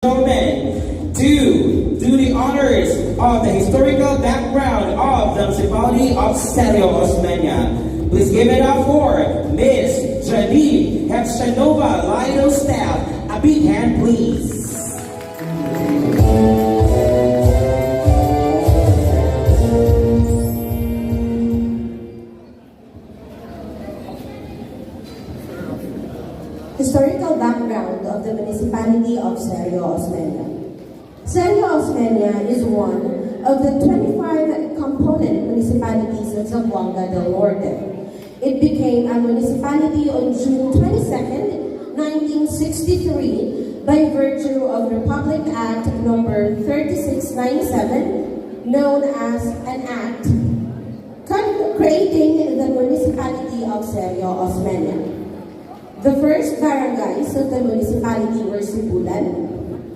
Gentlemen, to do the honors of the historical background of the municipality of Celio Osmeña. Please give it up for Miss Janine Hepsanova, Lido staff. A big hand, please. Historical background of the municipality of Celio Osmeña. Celio Osmeña is one of the 25 component municipalities of Zamboanga del Norte. It became a municipality on June 22, 1963 by virtue of Republic Act number 3697, known as an act creating the municipality of Celio Osmeña. The first barangays of the municipality were Sibulan,